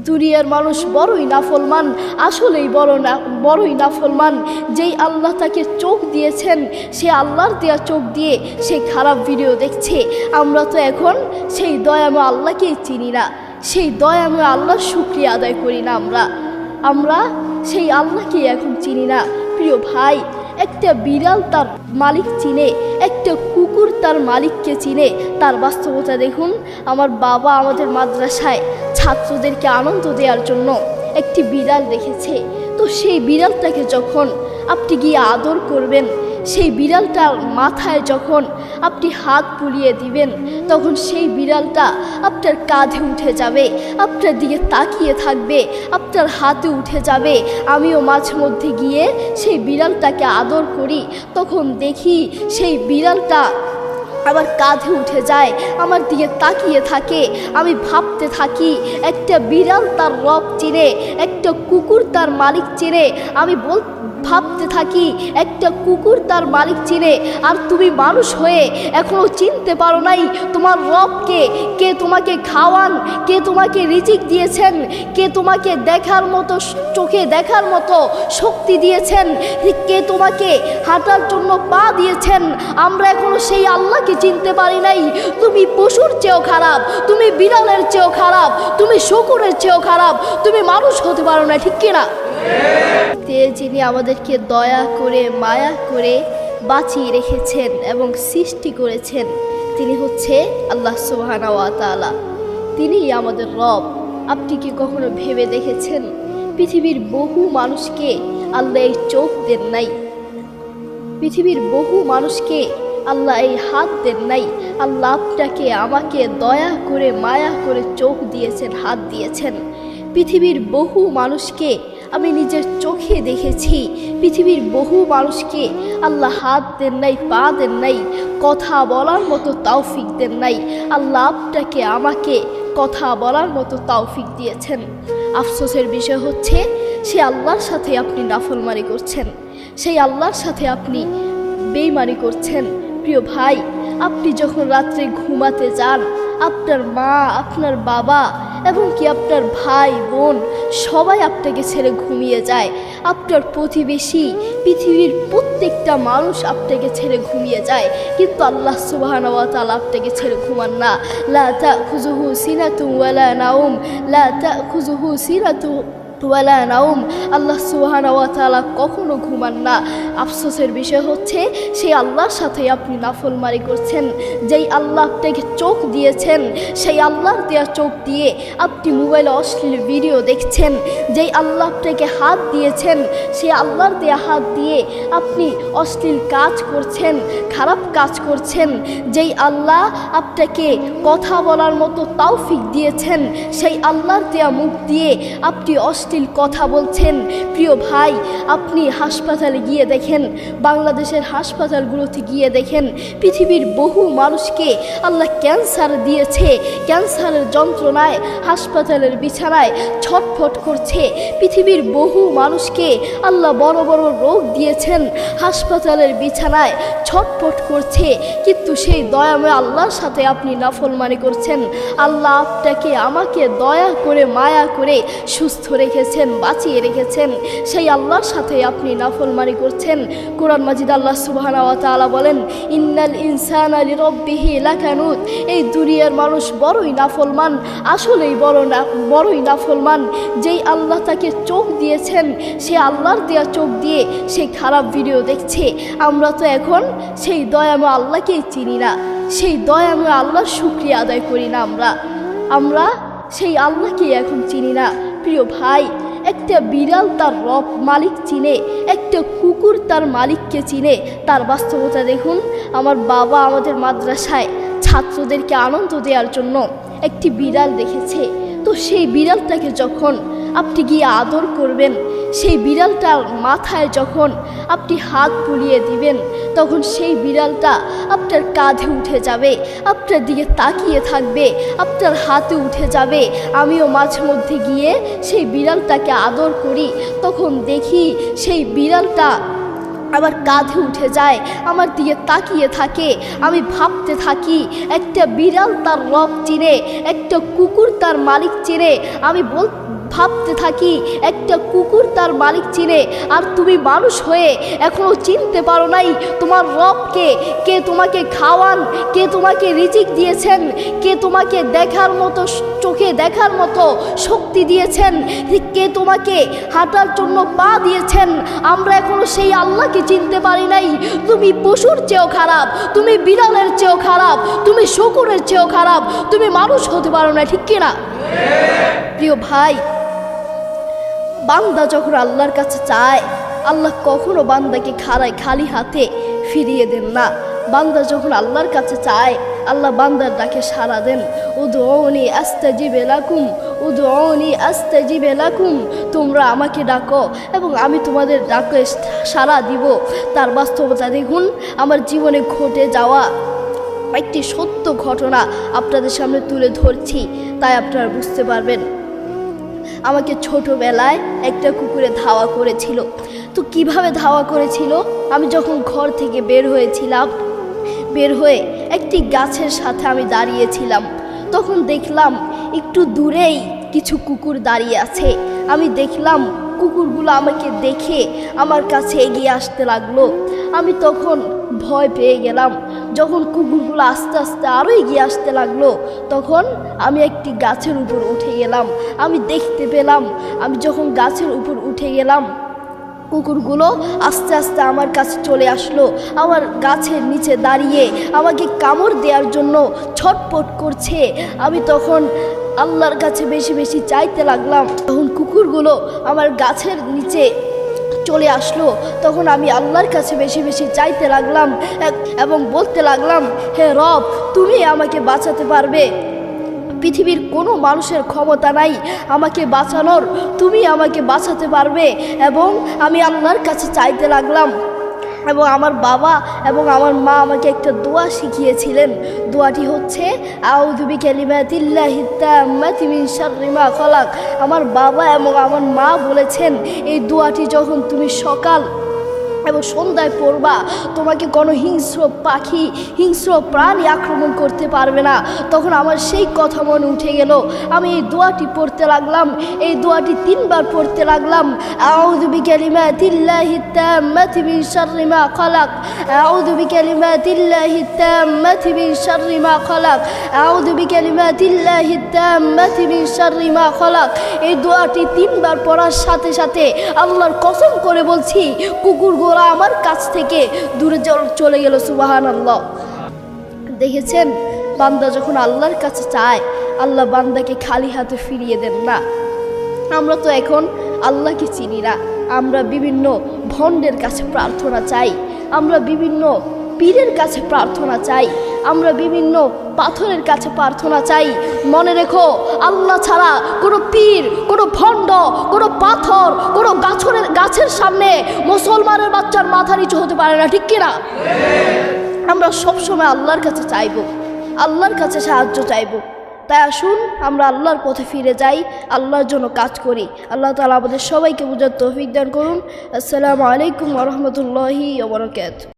দুনিয়ার মানুষ বড়ই নাফরমান, আসলেই বড়ই নাফরমান। যেই আল্লাহ তাকে চোখ দিয়েছেন, সে আল্লাহর দেওয়া চোখ দিয়ে সেই খারাপ ভিডিও দেখছে। আমরা তো এখন সেই দয়াময় আল্লাহকেই চিনি না, সেই দয়াময় আল্লাহর শুকরিয়া আদায় করি না। আমরা সেই আল্লাহকেই এখন চিনি না। প্রিয় ভাই, একটা বিড়াল তার মালিক চিনে, একটা কুকুর তার মালিককে চিনে। তার বাস্তবতা দেখুন। আমার বাবা আমাদের মাদ্রাসায় ছাত্রদেরকে আনন্দ দেওয়ার জন্য একটি বিড়াল রেখেছে। তো সেই বিড়ালটাকে যখন আপনি গিয়ে আদর করবেন, সেই বিড়ালটার মাথায় যখন আপনি হাত বুলিয়ে দিবেন, তখন সেই বিড়ালটা আপনার কাঁধে উঠে যাবে, আপনার দিকে তাকিয়ে থাকবে, আপনার হাতে উঠে যাবে। আমিও মাঝে মধ্যে গিয়ে সেই বিড়ালটাকে আদর করি, তখন দেখি সেই বিড়ালটা আবার কাঁধে উঠে যায়, আমার দিকে তাকিয়ে থাকে। আমি ভাবতে থাকি, একটা বিড়াল তার রব চিনে, একটা কুকুর তার মালিক চিনে। আমি ভাবতে থাকি, একটা কুকুর তার মালিক চিনে, আর তুমি মানুষ হয়ে এখনো চিনতে পারো নাই তোমার রবকে। কে তোমাকে খাওয়ান, কে তোমাকে রিজিক দিয়েছেন, কে তোমাকে দেখার মতো চোখে দেখার মতো শক্তি দিয়েছেন, কে তোমাকে হাঁটার জন্য পা দিয়েছেন। আমরা এখনো সেই আল্লাহকে চিনতে পারি নাই। তুমি পশুর চেয়েও খারাপ, তুমি বিড়ালের চেয়েও খারাপ, তুমি শকুনের চেয়েও খারাপ, তুমি মানুষ হতে পারো না, ঠিক কিনা? যিনি আমাদেরকে দয়া করে মায়া করে বাঁচিয়ে রেখেছেন এবং সৃষ্টি করেছেন, তিনি হচ্ছে আল্লাহ সুবহানাহু ওয়া তাআলা। তিনিই আমাদের রব। আপনি কি কখনো ভেবে দেখেছেন, পৃথিবীর বহু মানুষকে আল্লাহ এই চোখ দেন নাই, পৃথিবীর বহু মানুষকে আল্লাহ এই হাত দেন নাই। আল্লাহ আপনাকে আমাকে দয়া করে মায়া করে চোখ দিয়েছেন, হাত দিয়েছেন। পৃথিবীর বহু মানুষকে আমি নিজের চোখে দেখেছি, পৃথিবীর বহু মানুষকে আল্লাহ হাত দেন নাই, পা দেন নাই, কথা বলার মতো তৌফিক দেন নাই। আল্লাহ আপনাকে আমাকে কথা বলার মতো তৌফিক দিয়েছেন। আফসোসের বিষয় হচ্ছে, সে আল্লাহর সাথে আপনি নাফরমানি করছেন, সেই আল্লাহর সাথে আপনি বেঈমানি করছেন। প্রিয় ভাই, আপনি যখন রাত্রে ঘুমাতে যান, আপনার মা, আপনার বাবা এবং কি আপনার ভাই বোন সবাই আপনাকে ছেড়ে ঘুমিয়ে যায়। আপনার প্রতিবেশী, পৃথিবীর প্রত্যেকটা মানুষ আপনাকে ছেড়ে ঘুমিয়ে যায়, কিন্তু আল্লাহ সুবহানাহু ওয়া তাআলা আপনাকে ছেড়ে ঘুমান না। লা তাখুযুহু সিনাতুন ওয়ালা নাওম, লা তাখুযুহু সিনাতুন ওয়ালা নাওম। আল্লাহ সুবহানাহু ওয়া তাআলা কখনো ঘুমান না। আফসোসের বিষয় হচ্ছে, সেই আল্লাহর সাথে আপনি নাফরমানি করছেন। যেই আল্লাহ আপনাকে চোখ দিয়েছেন, সেই আল্লাহর দেওয়া চোখ দিয়ে আপনি মোবাইলে অশ্লীল ভিডিও দেখছেন। যেই আল্লাহ আপনাকে হাত দিয়েছেন, সেই আল্লাহর দেওয়া হাত দিয়ে আপনি অশ্লীল কাজ করছেন, খারাপ কাজ করছেন। যেই আল্লাহ আপনাকে কথা বলার মতো তৌফিক দিয়েছেন, সেই আল্লাহর দেওয়া মুখ দিয়ে আপনি অশ্লীল কথা বলছেন। প্রিয় ভাই, আপনি হাসপাতালে গিয়ে দেখেন, বাংলাদেশের হাসপাতালগুলোতে গিয়ে দেখেন, পৃথিবীর বহু মানুষকে আল্লাহ ক্যান্সার দিয়েছে, ক্যান্সারের যন্ত্রণায় হাসপাতালের বিছানায় ছটফট করছে। পৃথিবীর বহু মানুষকে আল্লাহ বড় বড় রোগ দিয়েছেন, হাসপাতালের বিছানায় ছটফট করছে, কিন্তু সেই দয়াময় আল্লাহর সাথে আপনি নাফরমানি করছেন। আল্লাহ আপনাকে আমাকে দয়া করে মায়া করে সুস্থ রেখেছেন, বাঁচিয়ে রেখেছেন, সেই আল্লাহর সাথে আপনি নাফরমানি করছেন। কোরআন মাজিদ আল্লাহ সুবহানাহু ওয়া তাআলা বলেন, ইন্নাল ইনসানা লিরাব্বিহি লাকানুত। এই দুনিয়ার মানুষ বড়ই নাফরমান, আসলেই বড়ই নাফরমান। যেই আল্লাহ তাকে চোখ দিয়েছেন, সে আল্লাহর দেওয়া চোখ দিয়ে সেই খারাপ ভিডিও দেখছে। আমরা তো এখন সেই দয়াময় আল্লাহকেই চিনি না, সেই দয়াময় আল্লাহর শুকরিয়া আদায় করি না। আমরা সেই আল্লাহকেই এখন চিনি না। প্রিয় ভাই, একটা বিড়াল তার রব মালিক চিনে, একটা কুকুর তার মালিককে চিনে। তার বাস্তবতা দেখুন। আমার বাবা আমাদের মাদ্রাসায় ছাত্রদেরকে আনন্দ দেওয়ার জন্য একটি বিড়াল রেখেছে। তো সেই বিড়ালটাকে যখন আপনি গিয়ে আদর করবেন, সেই বিড়ালটার মাথায় যখন আপনি হাত বুলিয়ে দিবেন, তখন সেই বিড়ালটা আপনার কাঁধে উঠে যাবে, আপনার দিকে তাকিয়ে থাকবে, আপনার হাতে উঠে যাবে। আমিও মাঝে মধ্যে গিয়ে সেই বিড়ালটাকে আদর করি, তখন দেখি সেই বিড়ালটা আমার কাঁধে উঠে যায়, আমার দিকে তাকিয়ে থাকে। আমি ভাবতে থাকি একটা বিড়াল তার রব চিনে, একটা কুকুর তার মালিক চিনে। আমি ভাবতে থাকি একটা কুকুর তার মালিক চিনে, আর তুমি মানুষ হয়ে এখনও চিনতে পারো নাই তোমার রবকে। কে তোমাকে খাওয়ান, কে তোমাকে রিজিক দিয়েছেন, কে তোমাকে দেখার মতো চোখে দেখার মতো শক্তি দিয়েছেন, কে তোমাকে হাঁটার জন্য পা দিয়েছেন। আমরা এখনও সেই আল্লাহকে চিনতে পারি নাই। তুমি পশুর চেয়েও খারাপ, তুমি বিড়ালের চেয়েও খারাপ, তুমি শকুরের চেয়েও খারাপ, তুমি মানুষ হতে পারো না, ঠিক কিনা? প্রিয় ভাই, বান্দা যখন আল্লাহর কাছে চায়, আল্লাহ কখনো বান্দাকে খালি হাতে ফিরিয়ে দেন না। বান্দা যখন আল্লাহর কাছে চায়, আল্লাহ বান্দার ডাকে সাড়া দেন। উদউনি আস্তাজিব লাকুম, উদউনি আস্তাজিব লাকুম। তোমরা আমাকে ডাকো এবং আমি তোমাদের ডাকে সাড়া দিব। তার বাস্তবতা দেখুন, আমার জীবনে ঘটে যাওয়া একটি সত্য ঘটনা আপনাদের সামনে তুলে ধরছি, তাই আপনারা বুঝতে পারবেন। আমাকে ছোটবেলায় একটা কুকুরে ধাওয়া করেছিল। তো কিভাবে ধাওয়া করেছিল? আমি যখন ঘর থেকে বের হয়ে একটি গাছের সাথে আমি দাঁড়িয়েছিলাম, তখন দেখলাম একটু দূরেই কিছু কুকুর দাঁড়িয়ে আছে। আমি দেখলাম কুকুরগুলো আমাকে দেখে আমার কাছে এগিয়ে আসতে লাগলো। আমি তখন ভয় পেয়ে গেলাম। যখন কুকুরগুলো আস্তে আস্তে আরও এগিয়ে আসতে লাগলো, তখন আমি একটি গাছের উপর উঠে গেলাম। আমি দেখতে পেলাম, আমি যখন গাছের উপর উঠে গেলাম, কুকুরগুলো আস্তে আস্তে আমার কাছে চলে আসলো। আমার গাছের নিচে দাঁড়িয়ে আমাকে কামড় দেওয়ার জন্য ছটপট করছে। আমি তখন আল্লাহর কাছে বেশি বেশি চাইতে লাগলাম। তখন কুকুরগুলো আমার গাছের নিচে চলে আসলো, তখন আমি আল্লাহর কাছে বেশি বেশি চাইতে লাগলাম এবং বলতে লাগলাম, হে রব, তুমি আমাকে বাঁচাতে পারবে। পৃথিবীর কোনো মানুষের ক্ষমতা নাই আমাকে বাঁচানোর, তুমি আমাকে বাঁচাতে পারবে। এবং আমি আল্লাহর কাছে চাইতে লাগলাম। এবং আমার বাবা এবং আমার মা আমাকে একটা দোয়া শিখিয়েছিলেন। দোয়াটি হচ্ছে আউযু বিকালিমাতিল্লাহিত তাম্মাতি মিন শাররি মা খালাক। আমার বাবা এবং আমার মা বলেছেন, এই দোয়াটি যখন তুমি সকাল এবং সন্ধ্যায় পড়বা, তোমাকে কোনো হিংস্র পাখি, হিংস্র প্রাণী আক্রমণ করতে পারবে না। তখন আমার সেই কথা মনে উঠে গেল। আমি এই দোয়াটি পড়তে লাগলাম, এই দোয়াটি 3 বার পড়তে লাগলাম। আউযু বিকালিমাতিল্লাহিত তাম্মাতি মিন শাররি মা খালাক, আউযু বিকালিমাতিল্লাহিত তাম্মাতি মিন শাররি মা খালাক, আউযু বিকালিমাতিল্লাহিত তাম্মাতি মিন শাররি মা খালাক। এই দোয়াটি 3 বার পড়ার সাথে সাথে আল্লাহর কসম করে বলছি, কুকুরগুলো আমার কাছ থেকে দূরে চলে গেল। সুবহানাল্লাহ। দেখেছেন, বান্দা যখন আল্লাহর কাছে চায়, আল্লাহ বান্দাকে খালি হাতে ফিরিয়ে দেন না। আমরা তো এখন আল্লাহকে চিনি না। আমরা বিভিন্ন ভণ্ডের কাছে প্রার্থনা চাই, আমরা বিভিন্ন পীরের কাছে প্রার্থনা চাই, আমরা বিভিন্ন পাথরের কাছে প্রার্থনা চাই। মনে রেখো, আল্লাহ ছাড়া কোনো পীর, কোনো ভণ্ড, কোনো পাথর, কোনো গাছের সামনে মুসলমানের বাচ্চার মাথা নিচু হতে পারে না, ঠিক কিনা? আমরা সবসময় আল্লাহর কাছে চাইব, আল্লাহর কাছে সাহায্য চাইব। তাই আসুন আমরা আল্লাহর পথে ফিরে যাই, আল্লাহর জন্য কাজ করি। আল্লাহ তাআলা আমাদের সবাইকে বুঝার তৌফিক দান করুন। আসসালামু আলাইকুম ওয়া রাহমাতুল্লাহি ওয়া বারাকাতুহু।